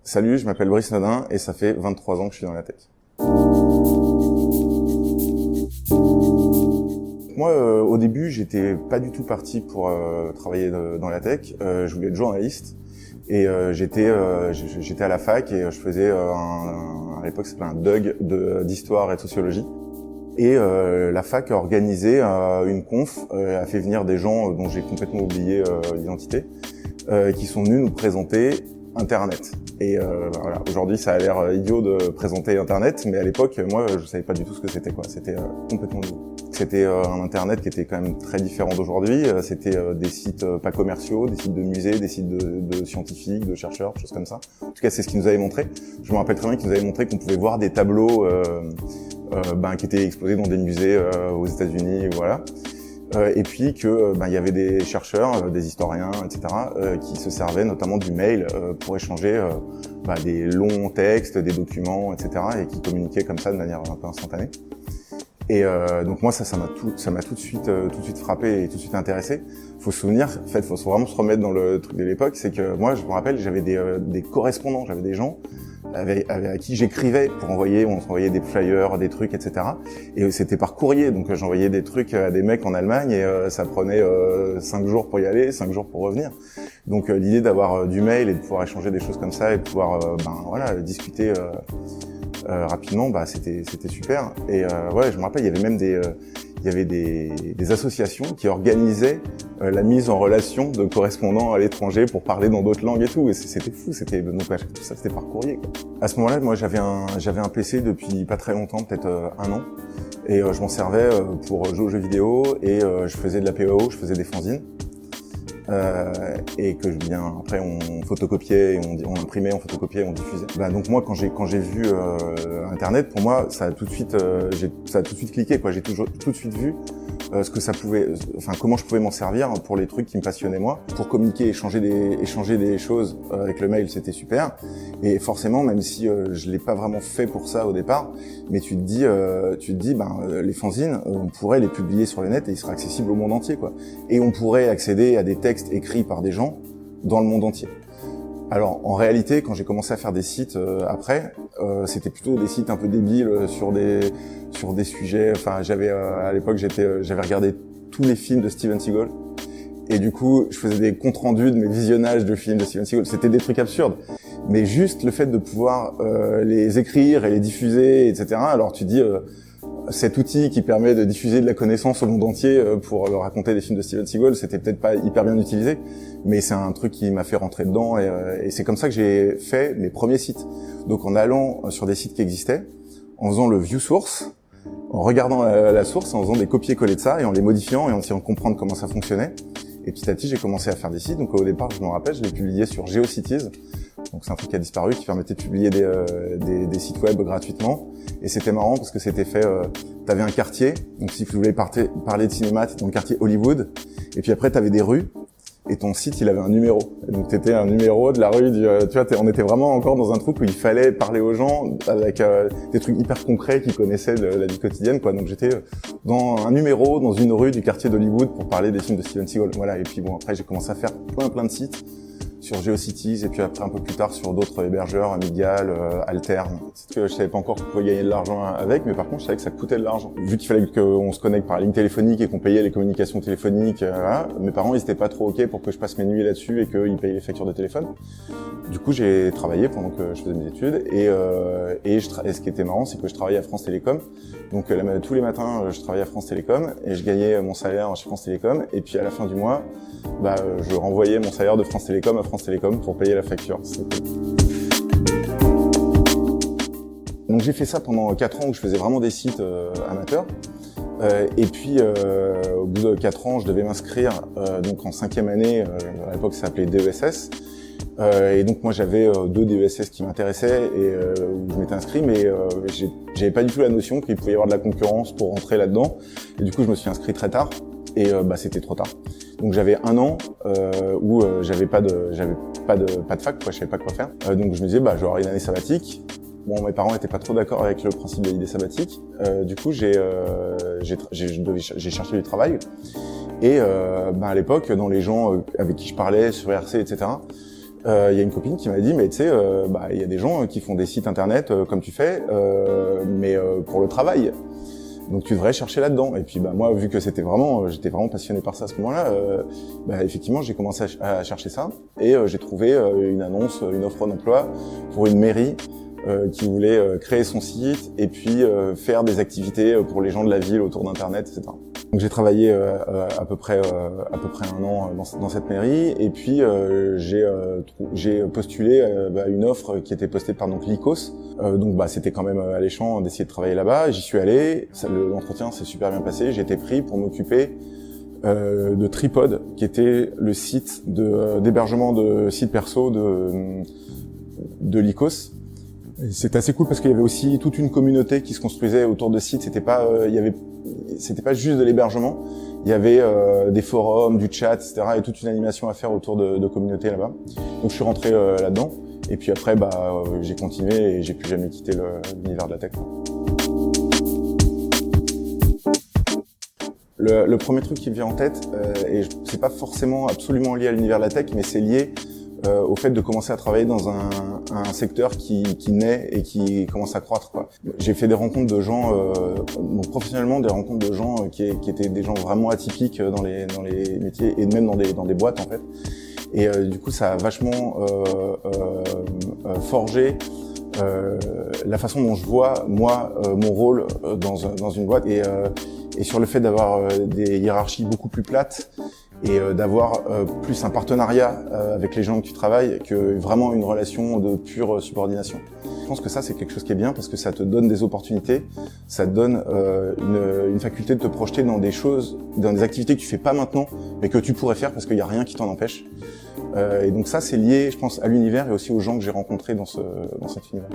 Salut, je m'appelle Brice Nadin et ça fait 23 ans que je suis dans la tech. Moi, au début, j'étais pas du tout parti pour travailler dans la tech. Je voulais être journaliste et j'étais à la fac et je faisais à l'époque, ça s'appelait un DUG d'histoire et de sociologie. Et la fac a organisé une conf, a fait venir des gens dont j'ai complètement oublié l'identité, qui sont venus nous présenter Internet. Et voilà, aujourd'hui, ça a l'air idiot de présenter Internet, mais à l'époque, moi, je savais pas du tout ce que c'était, quoi. C'était complètement nouveau. C'était un Internet qui était quand même très différent d'aujourd'hui. C'était des sites pas commerciaux, des sites de musées, des sites de scientifiques, de chercheurs, choses comme ça. En tout cas, c'est ce qu'ils nous avaient montré. Je me rappelle très bien qu'ils nous avaient montré qu'on pouvait voir des tableaux qui étaient exposés dans des musées aux États-Unis, voilà. Et puis que il y avait des chercheurs, des historiens, etc., qui se servaient notamment du mail pour échanger des longs textes, des documents, etc., et qui communiquaient comme ça de manière un peu instantanée. Et donc moi ça m'a tout de suite frappé et tout de suite intéressé. Faut se souvenir, en fait, faut vraiment se remettre dans le truc de l'époque, c'est que moi je me rappelle, j'avais des correspondants, j'avais des gens à qui j'écrivais pour on s'envoyait des flyers, des trucs, etc. Et c'était par courrier, donc j'envoyais des trucs à des mecs en Allemagne et ça prenait 5 jours pour y aller, 5 jours pour revenir. Donc l'idée d'avoir du mail et de pouvoir échanger des choses comme ça et de pouvoir discuter rapidement, c'était super. Et ouais, je me rappelle, il y avait même des associations qui organisaient la mise en relation de correspondants à l'étranger pour parler dans d'autres langues et tout. Et c'était fou, donc tout ça c'était par courrier, quoi. À ce moment-là, moi j'avais un PC depuis pas très longtemps, peut-être 1 an, et je m'en servais pour jouer aux jeux vidéo et je faisais de la PEO, je faisais des fanzines. Et que après on photocopiait, et on imprimait, on photocopiait, on diffusait. Donc moi quand j'ai vu Internet, pour moi ça a tout de suite cliqué, quoi. J'ai tout de suite vu ce que ça pouvait, comment je pouvais m'en servir pour les trucs qui me passionnaient moi, pour communiquer, échanger des choses avec le mail, c'était super. Et forcément, même si je l'ai pas vraiment fait pour ça au départ, mais tu te dis les fanzines, on pourrait les publier sur le net et ils seraient accessibles au monde entier, quoi. Et on pourrait accéder à des textes écrits par des gens dans le monde entier. Alors en réalité, quand j'ai commencé à faire des sites après, c'était plutôt des sites un peu débiles sur des sujets. Enfin, à l'époque j'avais regardé tous les films de Steven Seagal et du coup je faisais des comptes rendus de mes visionnages de films de Steven Seagal. C'était des trucs absurdes, mais juste le fait de pouvoir les écrire et les diffuser, etc. Alors tu dis cet outil qui permet de diffuser de la connaissance au monde entier pour raconter des films de Steven Seagal, c'était peut-être pas hyper bien utilisé, mais c'est un truc qui m'a fait rentrer dedans et c'est comme ça que j'ai fait mes premiers sites. Donc en allant sur des sites qui existaient, en faisant le view source, en regardant la source, en faisant des copier-coller de ça et en les modifiant et en essayant de comprendre comment ça fonctionnait. Et petit à petit, j'ai commencé à faire des sites. Donc au départ, je me rappelle, je l'ai publié sur GeoCities. Donc c'est un truc qui a disparu, qui permettait de publier des sites web gratuitement. Et c'était marrant parce que c'était fait, t'avais un quartier, donc si tu voulais parler de cinéma, t'étais dans le quartier Hollywood. Et puis après, t'avais des rues. Et ton site, il avait un numéro. Et donc t'étais un numéro de la rue on était vraiment encore dans un truc où il fallait parler aux gens avec des trucs hyper concrets qu'ils connaissaient de la vie quotidienne, quoi. Donc j'étais dans un numéro, dans une rue du quartier d'Hollywood pour parler des films de Steven Seagal. Voilà. Et puis bon, après, j'ai commencé à faire plein de sites sur GeoCities et puis après un peu plus tard sur d'autres hébergeurs, Amigal, Alterne. C'est que je savais pas encore qu'on pouvait gagner de l'argent avec, mais par contre je savais que ça coûtait de l'argent. Vu qu'il fallait qu'on se connecte par ligne téléphonique et qu'on payait les communications téléphoniques, voilà, mes parents ils étaient pas trop ok pour que je passe mes nuits là-dessus et qu'ils payaient les factures de téléphone. Du coup j'ai travaillé pendant que je faisais mes études et ce qui était marrant c'est que je travaillais à France Télécom. Donc tous les matins je travaillais à France Télécom et je gagnais mon salaire chez France Télécom et puis à la fin du mois je renvoyais mon salaire de France Télécom à France Télécom pour payer la facture. Donc j'ai fait ça pendant 4 ans où je faisais vraiment des sites amateurs. Et puis au bout de 4 ans, je devais m'inscrire donc en 5e année, à l'époque ça s'appelait DESS. Et donc moi j'avais 2 DESS qui m'intéressaient et où je m'étais inscrit, mais j'avais pas du tout la notion qu'il pouvait y avoir de la concurrence pour rentrer là-dedans. Et du coup je me suis inscrit très tard et c'était trop tard. Donc j'avais 1 an où j'avais pas de fac, quoi, je savais pas quoi faire. Donc je me disais j'aurai une année sabbatique. Bon, mes parents étaient pas trop d'accord avec le principe de l'idée sabbatique. Du coup j'ai cherché du travail. Et à l'époque, dans les gens avec qui je parlais sur RC, etc., il y a une copine qui m'a dit, mais tu sais, il y a des gens qui font des sites internet comme tu fais, mais pour le travail. Donc tu devrais chercher là-dedans. Et puis moi, vu que j'étais vraiment passionné par ça à ce moment-là, effectivement, j'ai commencé à chercher ça et j'ai trouvé une annonce, une offre d'emploi pour une mairie qui voulait créer son site et puis faire des activités pour les gens de la ville autour d'Internet, etc. Donc j'ai travaillé à peu près 1 an dans cette mairie et puis j'ai postulé une offre qui était postée par l'ICOS. C'était quand même alléchant d'essayer de travailler là-bas. J'y suis allé, l'entretien s'est super bien passé. J'ai été pris pour m'occuper de Tripod, qui était le site d'hébergement de sites perso de l'ICOS. C'était assez cool parce qu'il y avait aussi toute une communauté qui se construisait autour de sites. C'était pas juste de l'hébergement. Il y avait des forums, du chat, etc. et toute une animation à faire autour de communautés là-bas. Donc je suis rentré là-dedans. Et puis après, j'ai continué et j'ai plus jamais quitté l'univers de la tech. Le premier truc qui me vient en tête, et c'est pas forcément absolument lié à l'univers de la tech, mais c'est lié au fait de commencer à travailler dans un secteur qui naît et qui commence à croître, quoi. J'ai fait des rencontres de gens, donc professionnellement, des rencontres de gens qui étaient des gens vraiment atypiques dans les métiers et même dans des boîtes en fait. Et du coup, ça a vachement forgé la façon dont je vois moi mon rôle dans une boîte et sur le fait d'avoir des hiérarchies beaucoup plus plates et d'avoir plus un partenariat avec les gens que tu travailles que vraiment une relation de pure subordination. Je pense que ça, c'est quelque chose qui est bien parce que ça te donne des opportunités, ça te donne une faculté de te projeter dans des choses, dans des activités que tu fais pas maintenant, mais que tu pourrais faire parce qu'il y a rien qui t'en empêche. Et donc ça, c'est lié, je pense, à l'univers et aussi aux gens que j'ai rencontrés dans cet univers.